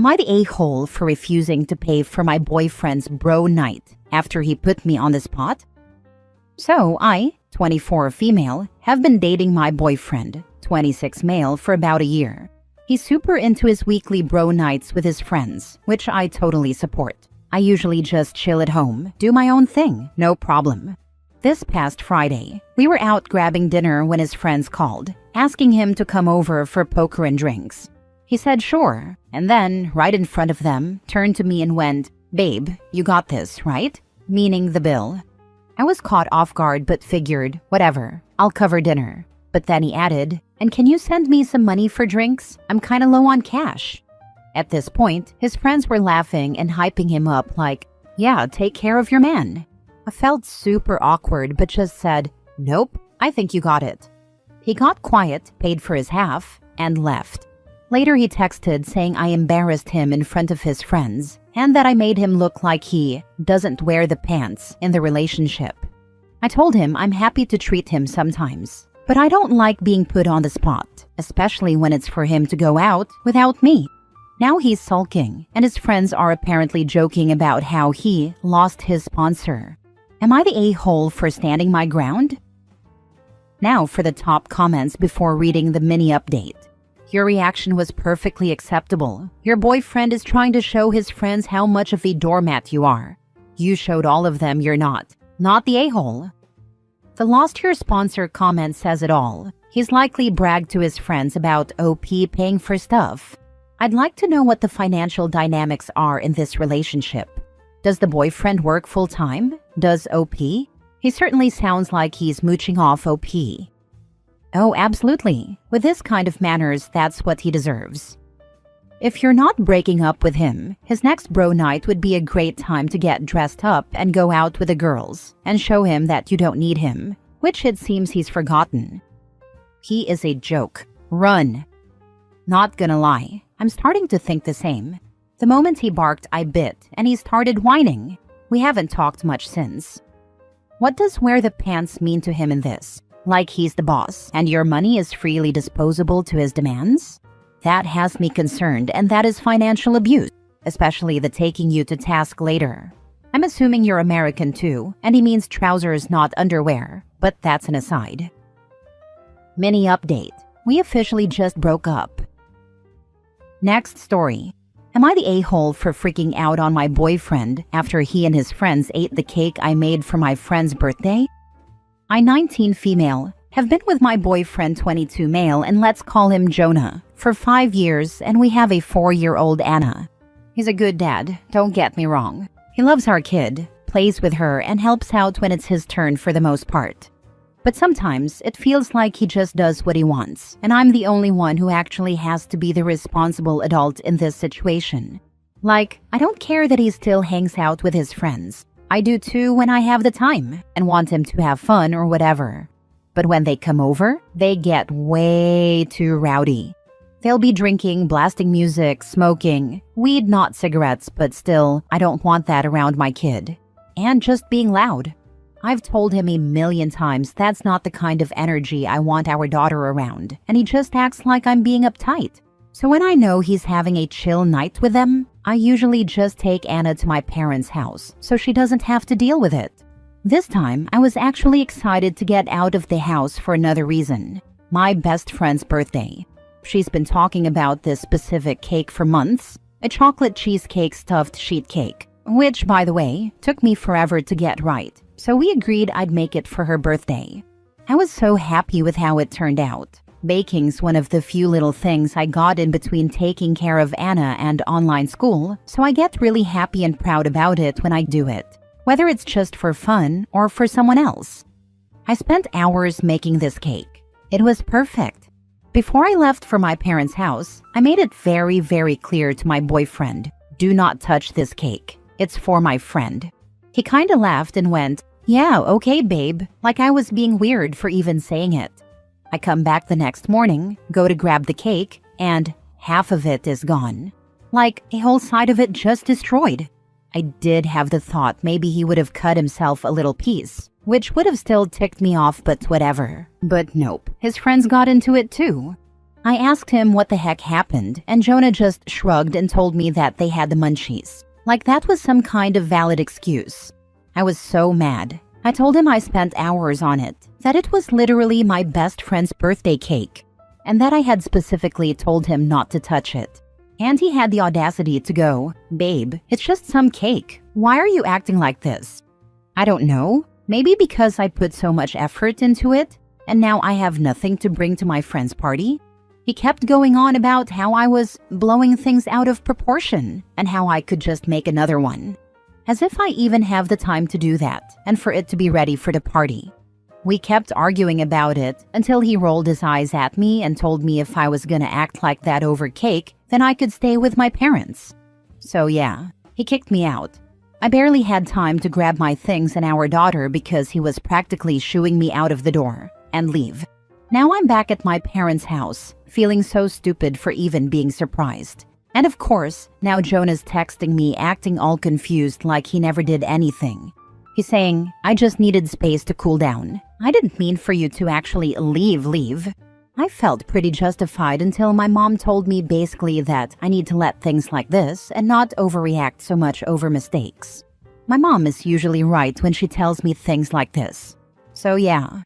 Am I the a-hole for refusing to pay for my boyfriend's bro night after he put me on the spot? So I, 24 female, have been dating my boyfriend, 26 male, for about a year. He's super into his weekly bro nights with his friends, which I totally support. I usually just chill at home, do my own thing, no problem. This past Friday, we were out grabbing dinner when his friends called, asking him to come over for poker and drinks. He said sure, and then, right in front of them, turned to me and went, "Babe, you got this, right?" Meaning the bill. I was caught off guard but figured, whatever, I'll cover dinner. But then he added, "And can you send me some money for drinks? I'm kinda low on cash." At this point, his friends were laughing and hyping him up like, "Yeah, take care of your man." I felt super awkward but just said, "Nope, I think you got it." He got quiet, paid for his half, and left. Later he texted saying I embarrassed him in front of his friends and that I made him look like he doesn't wear the pants in the relationship. I told him I'm happy to treat him sometimes, but I don't like being put on the spot, especially when it's for him to go out without me. Now he's sulking, and his friends are apparently joking about how he lost his sponsor. Am I the a-hole for standing my ground? Now for the top comments before reading the mini update. Your reaction was perfectly acceptable. Your boyfriend is trying to show his friends how much of a doormat you are. You showed all of them you're not the a-hole. The lost your sponsor comment says it all. He's likely bragged to his friends about OP paying for stuff. I'd like to know what the financial dynamics are in this relationship. Does the boyfriend work full-time? Does OP? He certainly sounds like he's mooching off OP. Oh, absolutely. With this kind of manners, that's what he deserves. If you're not breaking up with him, his next bro night would be a great time to get dressed up and go out with the girls and show him that you don't need him, which it seems he's forgotten. He is a joke. Run. Not gonna lie, I'm starting to think the same. The moment he barked, I bit, and he started whining. We haven't talked much since. What does wear the pants mean to him in this? Like he's the boss, and your money is freely disposable to his demands? That has me concerned, and that is financial abuse, especially the taking you to task later. I'm assuming you're American too, and he means trousers, not underwear, but that's an aside. Mini update. We officially just broke up. Next story. Am I the a-hole for freaking out on my boyfriend after he and his friends ate the cake I made for my friend's birthday? I, 19 female, have been with my boyfriend, 22 male, and let's call him Jonah, for 5 years, and we have a 4-year-old Anna. He's a good dad, don't get me wrong. He loves our kid, plays with her, and helps out when it's his turn for the most part. But sometimes it feels like he just does what he wants, and I'm the only one who actually has to be the responsible adult in this situation. Like, I don't care that he still hangs out with his friends. I do too when I have the time and want him to have fun or whatever. But when they come over, they get way too rowdy. They'll be drinking, blasting music, smoking, weed, not cigarettes, but still, I don't want that around my kid. And just being loud. I've told him a million times that's not the kind of energy I want our daughter around, and he just acts like I'm being uptight. So when I know he's having a chill night with them, I usually just take Anna to my parents' house so she doesn't have to deal with it. This time, I was actually excited to get out of the house for another reason. My best friend's birthday. She's been talking about this specific cake for months, a chocolate cheesecake stuffed sheet cake, which, by the way, took me forever to get right, so we agreed I'd make it for her birthday. I was so happy with how it turned out. Baking's one of the few little things I got in between taking care of Anna and online school, so I get really happy and proud about it when I do it, whether it's just for fun or for someone else. I spent hours making this cake. It was perfect. Before I left for my parents' house, I made it very, very clear to my boyfriend, do not touch this cake. It's for my friend. He kinda laughed and went, "Yeah, okay, babe," like I was being weird for even saying it. I come back the next morning, go to grab the cake, and half of it is gone. Like, a whole side of it just destroyed. I did have the thought maybe he would have cut himself a little piece, which would have still ticked me off, but whatever. But nope, his friends got into it too. I asked him what the heck happened, and Jonah just shrugged and told me that they had the munchies. Like that was some kind of valid excuse. I was so mad. I told him I spent hours on it, that it was literally my best friend's birthday cake, and that I had specifically told him not to touch it. And he had the audacity to go, "Babe, it's just some cake. Why are you acting like this?" I don't know. Maybe because I put so much effort into it, and now I have nothing to bring to my friend's party. He kept going on about how I was blowing things out of proportion and how I could just make another one. As if I even have the time to do that and for it to be ready for the party. We kept arguing about it until he rolled his eyes at me and told me if I was gonna act like that over cake, then I could stay with my parents. So yeah, he kicked me out. I barely had time to grab my things and our daughter because he was practically shooing me out of the door and leave. Now I'm back at my parents' house, feeling so stupid for even being surprised. And of course, now Jonah's texting me acting all confused like he never did anything. He's saying, "I just needed space to cool down. I didn't mean for you to actually leave." I felt pretty justified until my mom told me basically that I need to let things like this and not overreact so much over mistakes. My mom is usually right when she tells me things like this. So yeah.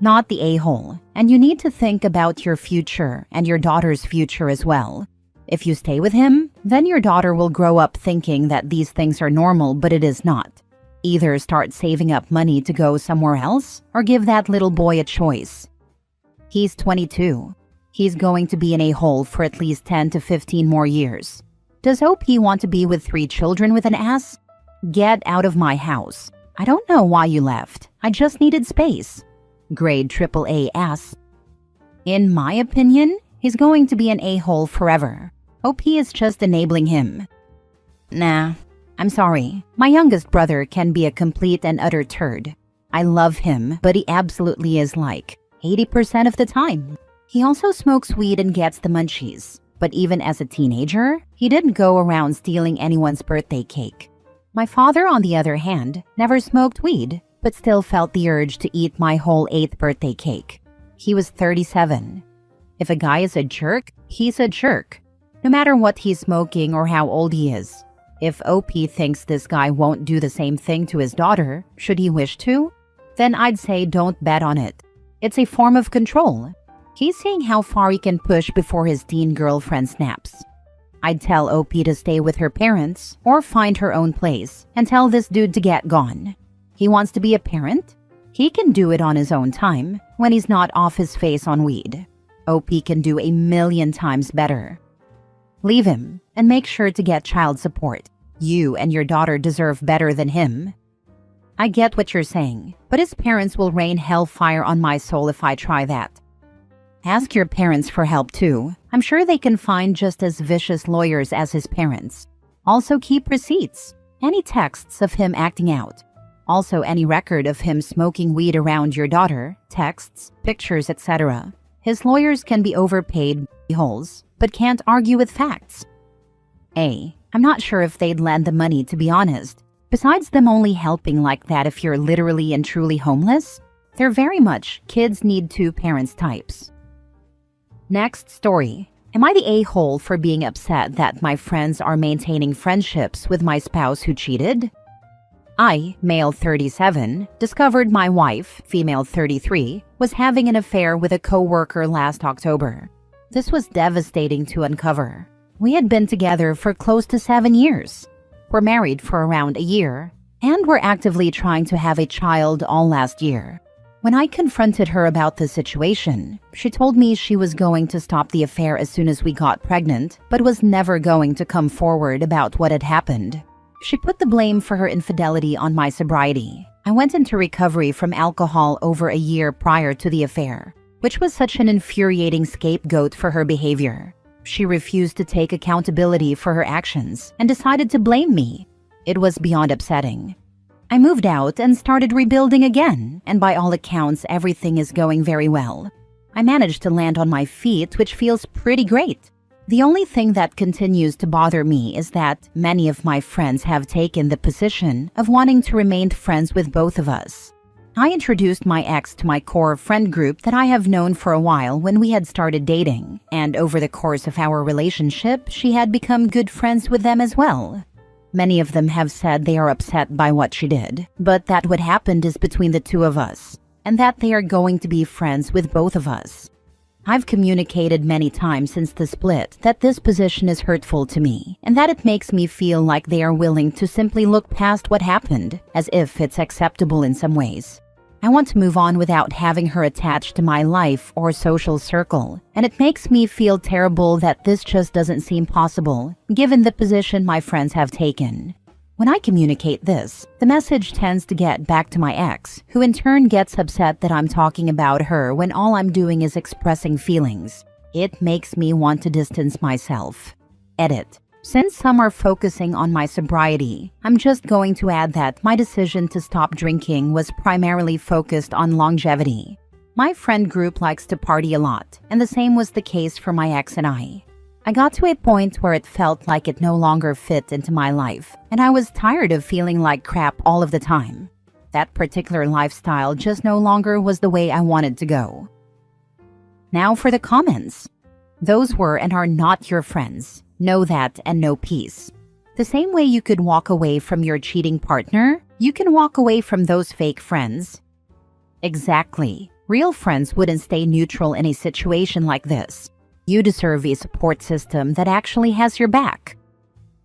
Not the a-hole, and you need to think about your future and your daughter's future as well. If you stay with him, then your daughter will grow up thinking that these things are normal, but it is not. Either start saving up money to go somewhere else, or give that little boy a choice. He's 22. He's going to be an a-hole for at least 10 to 15 more years. Does OP want to be with 3 children with an ass? Get out of my house. I don't know why you left. I just needed space. Grade AAA ass. In my opinion, he's going to be an a-hole forever. OP is just enabling him. Nah, I'm sorry. My youngest brother can be a complete and utter turd. I love him, but he absolutely is like 80% of the time. He also smokes weed and gets the munchies. But even as a teenager, he didn't go around stealing anyone's birthday cake. My father, on the other hand, never smoked weed, but still felt the urge to eat my whole 8th birthday cake. He was 37. If a guy is a jerk, he's a jerk. No matter what he's smoking or how old he is. If OP thinks this guy won't do the same thing to his daughter, should he wish to, then I'd say don't bet on it. It's a form of control. He's seeing how far he can push before his teen girlfriend snaps. I'd tell OP to stay with her parents or find her own place and tell this dude to get gone. He wants to be a parent? He can do it on his own time when he's not off his face on weed. OP can do a million times better. Leave him and make sure to get child support. You and your daughter deserve better than him. I get what you're saying, but his parents will rain hellfire on my soul if I try that. Ask your parents for help too. I'm sure they can find just as vicious lawyers as his parents. Also keep receipts, any texts of him acting out. Also any record of him smoking weed around your daughter, texts, pictures, etc. His lawyers can be overpaid holes, but can't argue with facts. I'm not sure if they'd lend the money, to be honest. Besides them only helping like that if you're literally and truly homeless, they're very much kids need 2 parents types. Next story. Am I the a-hole for being upset that my friends are maintaining friendships with my spouse who cheated? I, male 37, discovered my wife, female 33, was having an affair with a co-worker last October. This was devastating to uncover. We had been together for close to 7 years. We're married for around a year, and we're actively trying to have a child all last year. When I confronted her about the situation, she told me she was going to stop the affair as soon as we got pregnant, but was never going to come forward about what had happened. She put the blame for her infidelity on my sobriety. I went into recovery from alcohol over a year prior to the affair, which was such an infuriating scapegoat for her behavior. She refused to take accountability for her actions and decided to blame me. It was beyond upsetting. I moved out and started rebuilding again, and by all accounts, everything is going very well. I managed to land on my feet, which feels pretty great. The only thing that continues to bother me is that many of my friends have taken the position of wanting to remain friends with both of us. I introduced my ex to my core friend group that I have known for a while when we had started dating, and over the course of our relationship, she had become good friends with them as well. Many of them have said they are upset by what she did, but that what happened is between the two of us, and that they are going to be friends with both of us. I've communicated many times since the split that this position is hurtful to me, and that it makes me feel like they are willing to simply look past what happened, as if it's acceptable in some ways. I want to move on without having her attached to my life or social circle, and it makes me feel terrible that this just doesn't seem possible, given the position my friends have taken. When I communicate this, the message tends to get back to my ex, who in turn gets upset that I'm talking about her when all I'm doing is expressing feelings. It makes me want to distance myself. Edit. Since some are focusing on my sobriety, I'm just going to add that my decision to stop drinking was primarily focused on longevity. My friend group likes to party a lot, and the same was the case for my ex and I. I got to a point where it felt like it no longer fit into my life, and I was tired of feeling like crap all of the time. That particular lifestyle just no longer was the way I wanted to go. Now for the comments. Those were and are not your friends. Know that and know peace. The same way you could walk away from your cheating partner, you can walk away from those fake friends. Exactly. Real friends wouldn't stay neutral in a situation like this. You deserve a support system that actually has your back.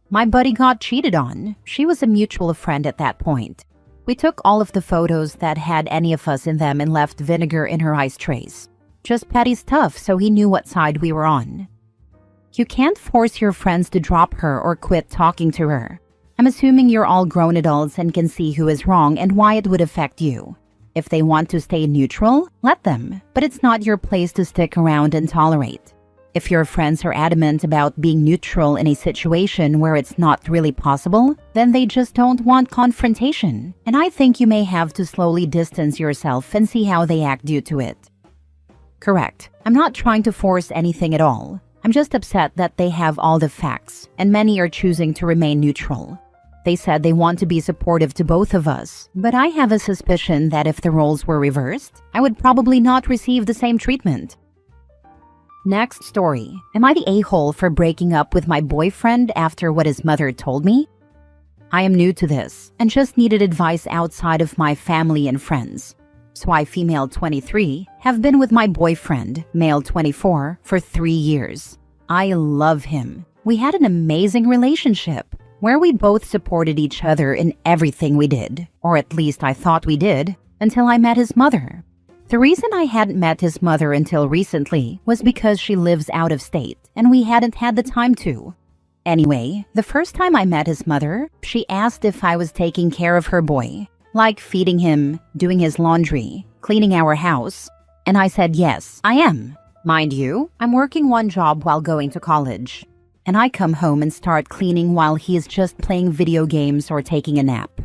My buddy got cheated on. She was a mutual friend at that point. We took all of the photos that had any of us in them and left vinegar in her ice trays. Just petty stuff so he knew what side we were on. You can't force your friends to drop her or quit talking to her. I'm assuming you're all grown adults and can see who is wrong and why it would affect you. If they want to stay neutral, let them, but it's not your place to stick around and tolerate. If your friends are adamant about being neutral in a situation where it's not really possible, then they just don't want confrontation, and I think you may have to slowly distance yourself and see how they act due to it. Correct. I'm not trying to force anything at all. I'm just upset that they have all the facts, and many are choosing to remain neutral. They said they want to be supportive to both of us, but I have a suspicion that if the roles were reversed, I would probably not receive the same treatment. Next story. Am I the a-hole for breaking up with my boyfriend after what his mother told me? I am new to this and just needed advice outside of my family and friends. So I, female 23, have been with my boyfriend, male 24, for 3 years. I love him. We had an amazing relationship where we both supported each other in everything we did, or at least I thought we did, until I met his mother. The reason I hadn't met his mother until recently was because she lives out of state, and we hadn't had the time to. Anyway, the first time I met his mother, she asked if I was taking care of her boy, like feeding him, doing his laundry, cleaning our house, and I said yes, I am. Mind you, I'm working one job while going to college, and I come home and start cleaning while he is just playing video games or taking a nap.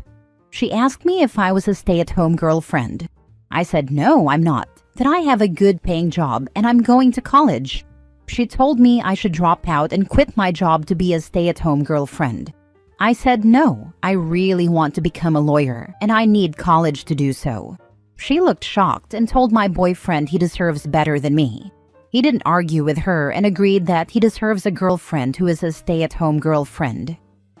She asked me if I was a stay-at-home girlfriend. I said no, I'm not, that I have a good paying job and I'm going to college. She told me I should drop out and quit my job to be a stay-at-home girlfriend. I said no, I really want to become a lawyer and I need college to do so. She looked shocked and told my boyfriend he deserves better than me. He didn't argue with her and agreed that he deserves a girlfriend who is a stay-at-home girlfriend.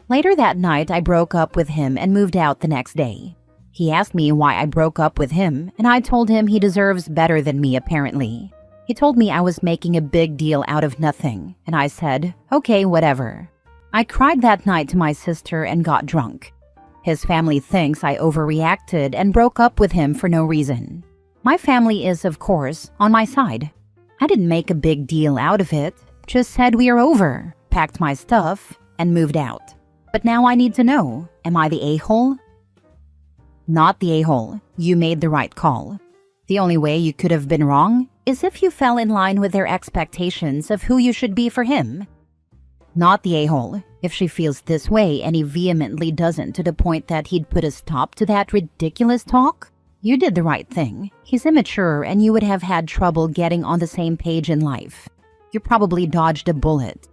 Later that night, I broke up with him and moved out the next day. He asked me why I broke up with him, and I told him he deserves better than me, apparently. He told me I was making a big deal out of nothing, and I said, okay, whatever. I cried that night to my sister and got drunk. His family thinks I overreacted and broke up with him for no reason. My family is, of course, on my side. I didn't make a big deal out of it, just said we are over, packed my stuff, and moved out. But now I need to know, am I the a-hole? Not the a-hole. You made the right call. The only way you could have been wrong is if you fell in line with their expectations of who you should be for him. Not the a-hole. If she feels this way and he vehemently doesn't to the point that he'd put a stop to that ridiculous talk, you did the right thing. He's immature and you would have had trouble getting on the same page in life. You probably dodged a bullet.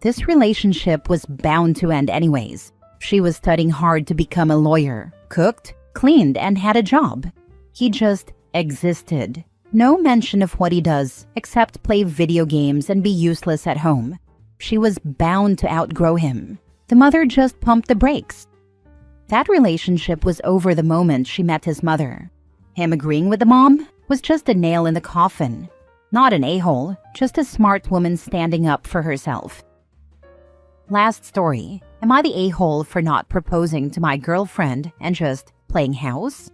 This relationship was bound to end anyways. She was studying hard to become a lawyer, cooked, cleaned, and had a job. He just existed. No mention of what he does, except play video games and be useless at home. She was bound to outgrow him. The mother just pumped the brakes. That relationship was over the moment she met his mother. Him agreeing with the mom was just a nail in the coffin. Not an a-hole, just a smart woman standing up for herself. Last story. Am I the a-hole for not proposing to my girlfriend and just playing house?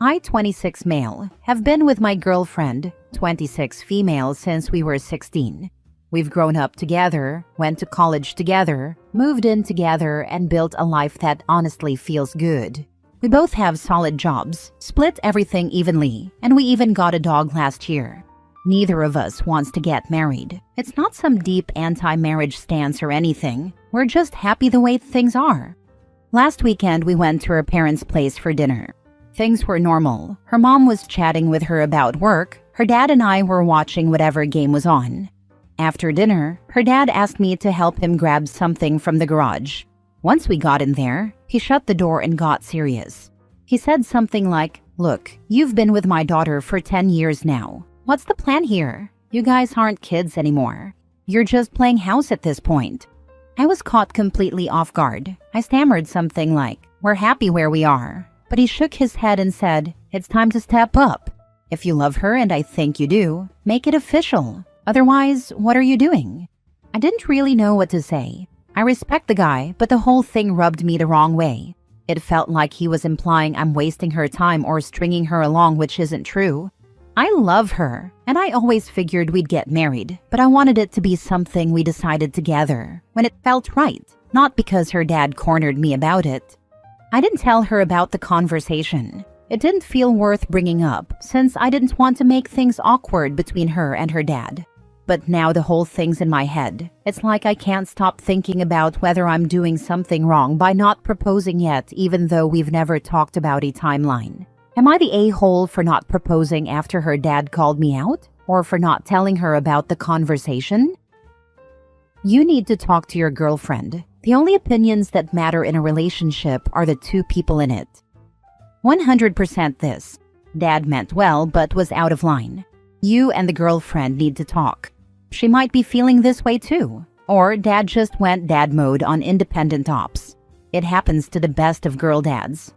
I, 26 male, have been with my girlfriend, 26 female, since we were 16. We've grown up together, went to college together, moved in together, and built a life that honestly feels good. We both have solid jobs, split everything evenly, and we even got a dog last year. Neither of us wants to get married. It's not some deep anti-marriage stance or anything. We're just happy the way things are. Last weekend, we went to her parents' place for dinner. Things were normal. Her mom was chatting with her about work. Her dad and I were watching whatever game was on. After dinner, her dad asked me to help him grab something from the garage. Once we got in there, he shut the door and got serious. He said something like, "Look, you've been with my daughter for 10 years now. What's the plan here? You guys aren't kids anymore. You're just playing house at this point." I was caught completely off guard. I stammered something like, "We're happy where we are." But he shook his head and said, "It's time to step up. If you love her, and I think you do, make it official. Otherwise, what are you doing?" I didn't really know what to say. I respect the guy, but the whole thing rubbed me the wrong way. It felt like he was implying I'm wasting her time or stringing her along, which isn't true. I love her, and I always figured we'd get married, but I wanted it to be something we decided together, when it felt right, not because her dad cornered me about it. I didn't tell her about the conversation. It didn't feel worth bringing up, since I didn't want to make things awkward between her and her dad. But now the whole thing's in my head. It's like I can't stop thinking about whether I'm doing something wrong by not proposing yet, even though we've never talked about a timeline. Am I the a-hole for not proposing after her dad called me out? Or for not telling her about the conversation? You need to talk to your girlfriend. The only opinions that matter in a relationship are the two people in it. 100% this. Dad meant well but was out of line. You and the girlfriend need to talk. She might be feeling this way too. Or dad just went dad mode on independent ops. It happens to the best of girl dads.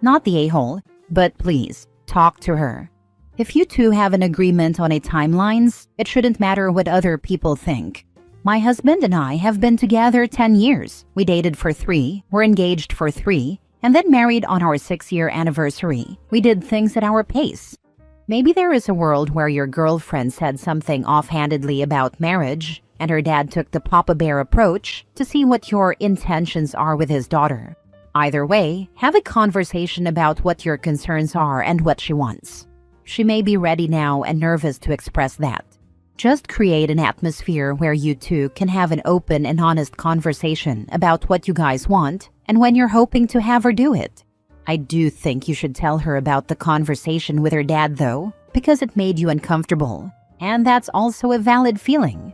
Not the a-hole, but please, talk to her. If you two have an agreement on a timelines, it shouldn't matter what other people think. My husband and I have been together 10 years. We dated for 3, were engaged for 3, and then married on our 6-year anniversary. We did things at our pace. Maybe there is a world where your girlfriend said something offhandedly about marriage, and her dad took the Papa Bear approach to see what your intentions are with his daughter. Either way, have a conversation about what your concerns are and what she wants. She may be ready now and nervous to express that. Just create an atmosphere where you two can have an open and honest conversation about what you guys want and when you're hoping to have her do it. I do think you should tell her about the conversation with her dad though, because it made you uncomfortable. And that's also a valid feeling.